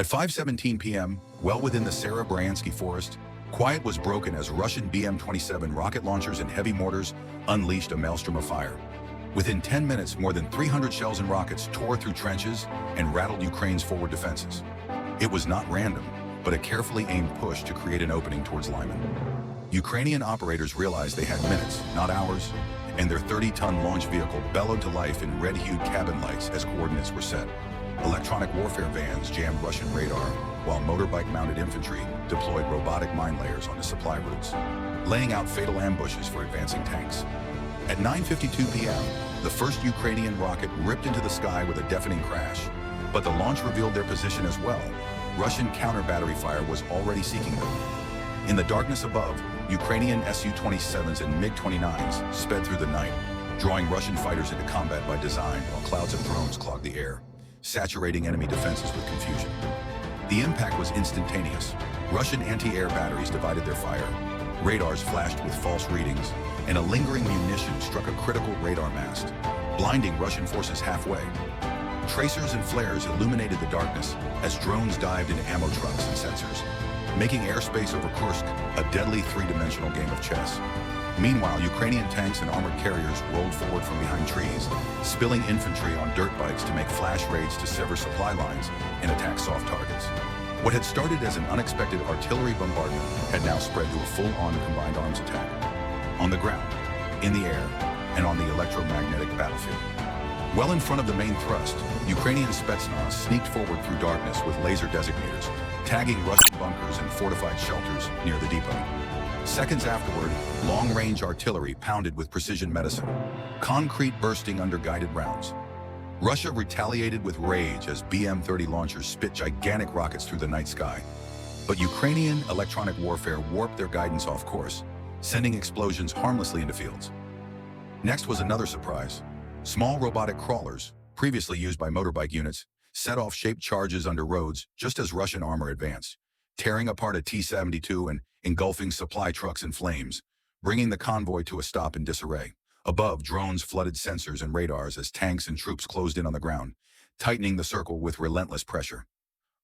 At 5:17 p.m., well within the Serebryensky forest, quiet was broken as Russian BM-27 rocket launchers and heavy mortars unleashed a maelstrom of fire. Within 10 minutes, more than 300 shells and rockets tore through trenches and rattled Ukraine's forward defenses. It was not random, but a carefully aimed push to create an opening towards Lyman. Ukrainian operators realized they had minutes, not hours, and their 30-ton launch vehicle bellowed to life in red-hued cabin lights as coordinates were set. Electronic warfare vans jammed Russian radar, while motorbike-mounted infantry deployed robotic mine layers onto supply routes, laying out fatal ambushes for advancing tanks. At 9:52 p.m., the first Ukrainian rocket ripped into the sky with a deafening crash, but the launch revealed their position as well. Russian counter-battery fire was already seeking them. In the darkness above, Ukrainian Su-27s and MiG-29s sped through the night, drawing Russian fighters into combat by design while clouds of drones clogged the air, saturating enemy defenses with confusion. The impact was instantaneous. Russian anti-air batteries divided their fire, radars flashed with false readings, and a lingering munition struck a critical radar mast, blinding Russian forces halfway. Tracers and flares illuminated the darkness as drones dived into ammo trucks and sensors, making airspace over Kursk a deadly three-dimensional game of chess. Meanwhile, Ukrainian tanks and armored carriers rolled forward from behind trees, spilling infantry on dirt bikes to make flash raids to sever supply lines and attack soft targets. What had started as an unexpected artillery bombardment had now spread to a full-on combined arms attack. On the ground, in the air, and on the electromagnetic battlefield. Well in front of the main thrust, Ukrainian Spetsnaz sneaked forward through darkness with laser designators, tagging Russian bunkers and fortified shelters near the depot. Seconds afterward, long-range artillery pounded with precision medicine, concrete bursting under guided rounds. Russia retaliated with rage as BM-30 launchers spit gigantic rockets through the night sky. But Ukrainian electronic warfare warped their guidance off course, sending explosions harmlessly into fields. Next was another surprise. Small robotic crawlers, previously used by motorbike units, set off shaped charges under roads just as Russian armor advanced, tearing apart a T-72 and engulfing supply trucks in flames, bringing the convoy to a stop in disarray. Above, drones flooded sensors and radars as tanks and troops closed in on the ground, tightening the circle with relentless pressure.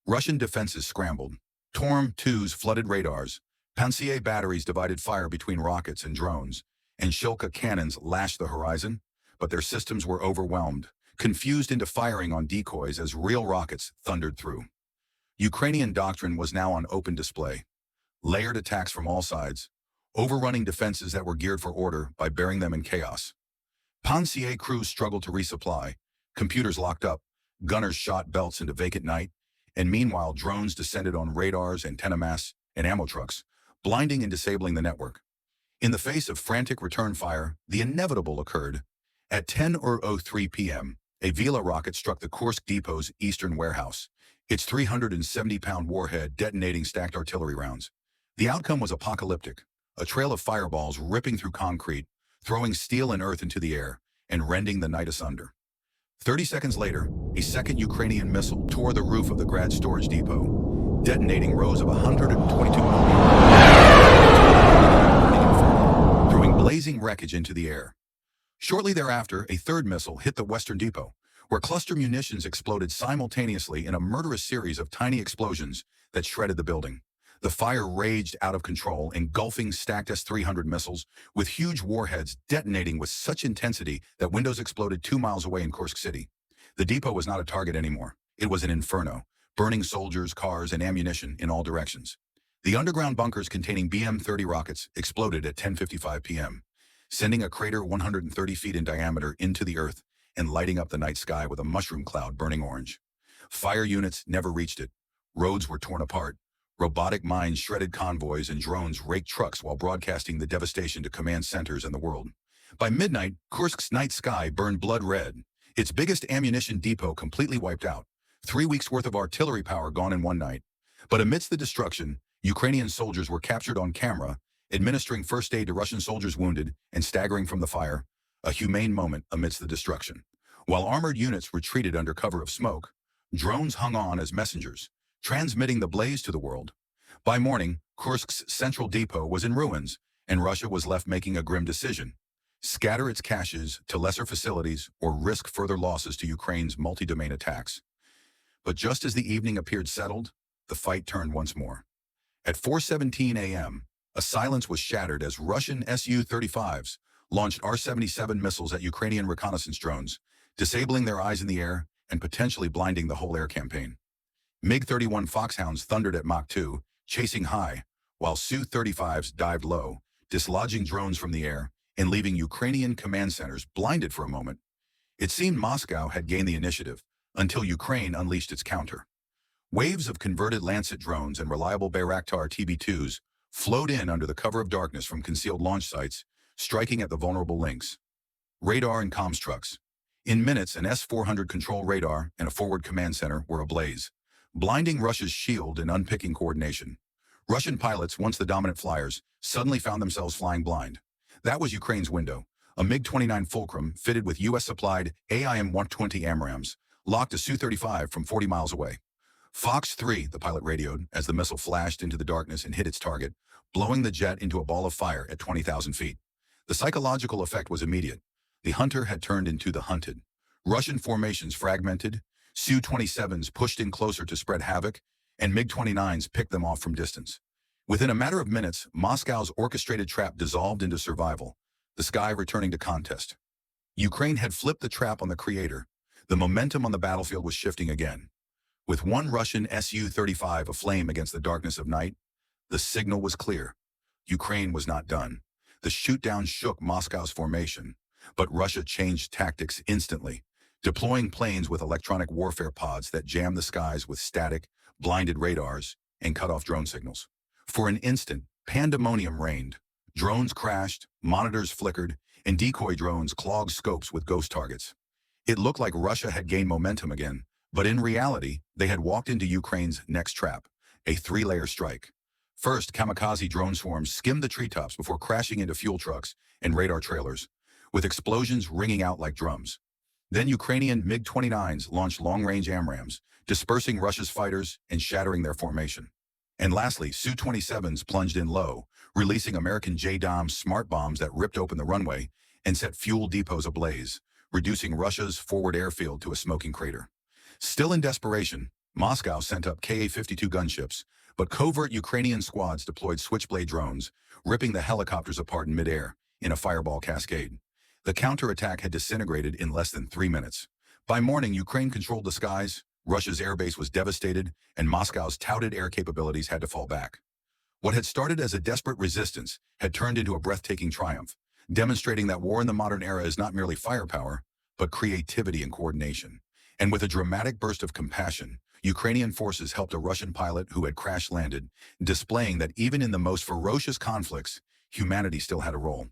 Russian defenses scrambled. Torm-2s flooded radars, Pantsir batteries divided fire between rockets and drones, and Shilka cannons lashed the horizon, but their systems were overwhelmed, confused into firing on decoys as real rockets thundered through. Ukrainian doctrine was now on open display. Layered attacks from all sides, overrunning defenses that were geared for order by burying them in chaos. Pantsir crews struggled to resupply, computers locked up, gunners shot belts into vacant night, and meanwhile drones descended on radars, antenna masts, and ammo trucks, blinding and disabling the network. In the face of frantic return fire, the inevitable occurred. At 10:03 p.m., a Vela rocket struck the Kursk depot's eastern warehouse, its 370-pound warhead detonating stacked artillery rounds. The outcome was apocalyptic, a trail of fireballs ripping through concrete, throwing steel and earth into the air, and rending the night asunder. 30 seconds later, a second Ukrainian missile tore the roof of the Grad storage depot, detonating rows of 122 mm, throwing blazing wreckage into the air. Shortly thereafter, a third missile hit the western depot, where cluster munitions exploded simultaneously in a murderous series of tiny explosions that shredded the building. The fire raged out of control, engulfing stacked S-300 missiles, with huge warheads detonating with such intensity that windows exploded 2 miles away in Kursk City. The depot was not a target anymore. It was an inferno, burning soldiers, cars, and ammunition in all directions. The underground bunkers containing BM-30 rockets exploded at 10:55 p.m., sending a crater 130 feet in diameter into the earth and lighting up the night sky with a mushroom cloud burning orange. Fire units never reached it. Roads were torn apart. Robotic mines shredded convoys and drones raked trucks while broadcasting the devastation to command centers in the world. By midnight, Kursk's night sky burned blood red, its biggest ammunition depot completely wiped out, 3 weeks' worth of artillery power gone in one night. But amidst the destruction, Ukrainian soldiers were captured on camera, administering first aid to Russian soldiers wounded and staggering from the fire, a humane moment amidst the destruction. While armored units retreated under cover of smoke, drones hung on as messengers, transmitting the blaze to the world. By morning, Kursk's central depot was in ruins, and Russia was left making a grim decision: scatter its caches to lesser facilities or risk further losses to Ukraine's multi-domain attacks. But just as the evening appeared settled, the fight turned once more. At 4:17 a.m., a silence was shattered as Russian Su-35s launched R-77 missiles at Ukrainian reconnaissance drones, disabling their eyes in the air and potentially blinding the whole air campaign. MiG-31 Foxhounds thundered at Mach 2, chasing high, while Su-35s dived low, dislodging drones from the air and leaving Ukrainian command centers blinded for a moment. It seemed Moscow had gained the initiative until Ukraine unleashed its counter. Waves of converted Lancet drones and reliable Bayraktar TB2s flowed in under the cover of darkness from concealed launch sites, striking at the vulnerable links. Radar and comms trucks. In minutes, an S-400 control radar and a forward command center were ablaze, blinding Russia's shield and unpicking coordination. Russian pilots, once the dominant flyers, suddenly found themselves flying blind. That was Ukraine's window. A MiG-29 Fulcrum, fitted with U.S.-supplied AIM-120 AMRAAMs, locked a Su-35 from 40 miles away. Fox 3, the pilot radioed, as the missile flashed into the darkness and hit its target, blowing the jet into a ball of fire at 20,000 feet. The psychological effect was immediate. The hunter had turned into the hunted. Russian formations fragmented, Su-27s pushed in closer to spread havoc, and MiG-29s picked them off from distance. Within a matter of minutes, Moscow's orchestrated trap dissolved into survival, the sky returning to contest. Ukraine had flipped the trap on the creator. The momentum on the battlefield was shifting again. With one Russian Su-35 aflame against the darkness of night, the signal was clear. Ukraine was not done. The shoot-down shook Moscow's formation, but Russia changed tactics instantly, deploying planes with electronic warfare pods that jammed the skies with static, blinded radars and cut off drone signals. For an instant, pandemonium reigned. Drones crashed, monitors flickered, and decoy drones clogged scopes with ghost targets. It looked like Russia had gained momentum again, but in reality, they had walked into Ukraine's next trap, a three-layer strike. First, kamikaze drone swarms skimmed the treetops before crashing into fuel trucks and radar trailers, with explosions ringing out like drums. Then Ukrainian MiG-29s launched long-range AMRAAMs, dispersing Russia's fighters and shattering their formation. And lastly, Su-27s plunged in low, releasing American JDAM smart bombs that ripped open the runway and set fuel depots ablaze, reducing Russia's forward airfield to a smoking crater. Still in desperation, Moscow sent up Ka-52 gunships, but covert Ukrainian squads deployed Switchblade drones, ripping the helicopters apart in midair in a fireball cascade. The counterattack had disintegrated in less than 3 minutes. By morning, Ukraine controlled the skies, Russia's airbase was devastated, and Moscow's touted air capabilities had to fall back. What had started as a desperate resistance had turned into a breathtaking triumph, demonstrating that war in the modern era is not merely firepower, but creativity and coordination. And with a dramatic burst of compassion, Ukrainian forces helped a Russian pilot who had crash-landed, displaying that even in the most ferocious conflicts, humanity still had a role.